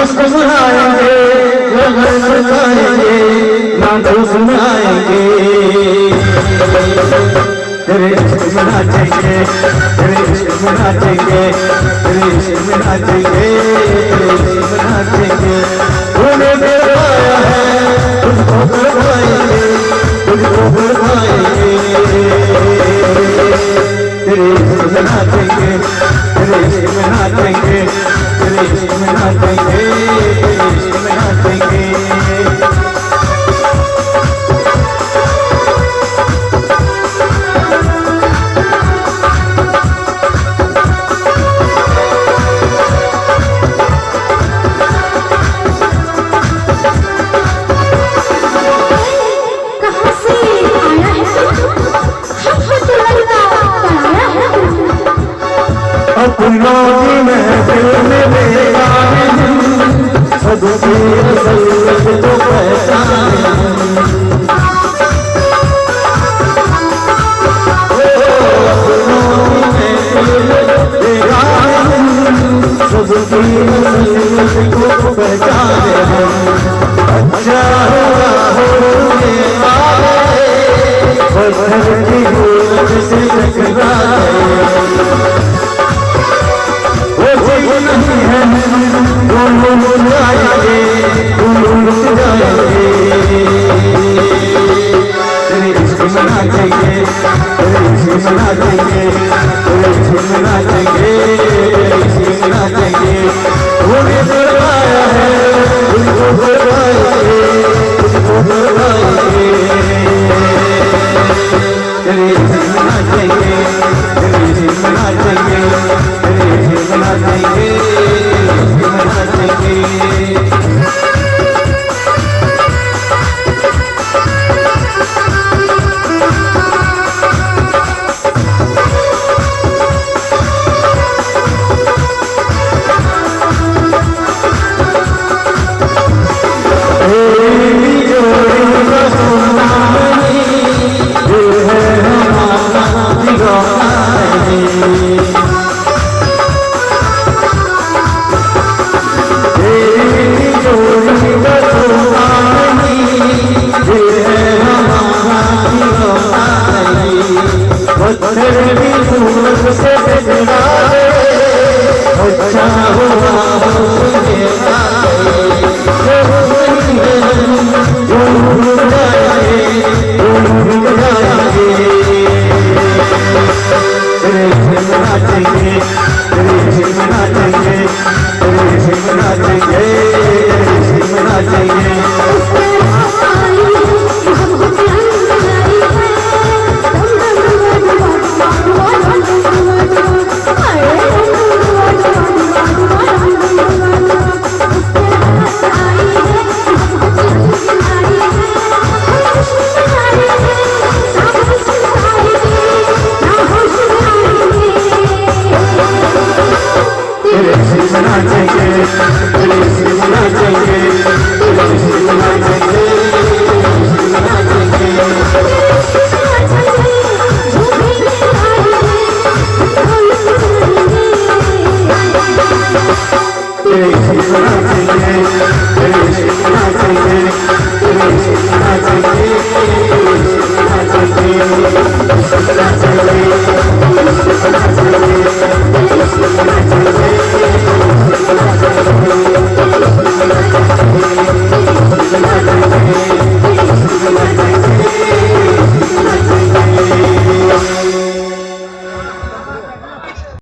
मुस्कुराएंगे ना दोस्त आएंगे तेरे इश्क में नाचेंगे तेरे इश्क में नाचेंगे तेरे इश्क में नाचेंगे तेरे इश्क में नाचेंगे तूने मेरा आया है तुझको करवाएंगे तुझको करवाएंगे तेरे इश्क में नाचेंगे तेरे इश्क में नाचेंगे तेरे इश्क में नाचेंगे तेरे इश्क में नाचेंगे अपनों की महफिल में मेरा सबकी सैयद को पहचाने अपनों की महफिल में मेरा सबकी सैयद को पहचाने अच्छा हुआ होने वाले पत्थर की गोद से टकराए नहीं है दोनों जाएंगे दोनों जाएंगे तेरे इश्क में नाचेंगे तेरे इश्क में नाचेंगे तेरे इश्क में नाचेंगे तेरे इश्क में नाचेंगे तूने करवाया है तुझको करवाएंगे तुझको करवाएंगे तेरे इश्क में नाचेंगे तेरे इश्क में नाचेंगे तेरे इश्क में नाचेंगे अच्छा हुआ Thank you.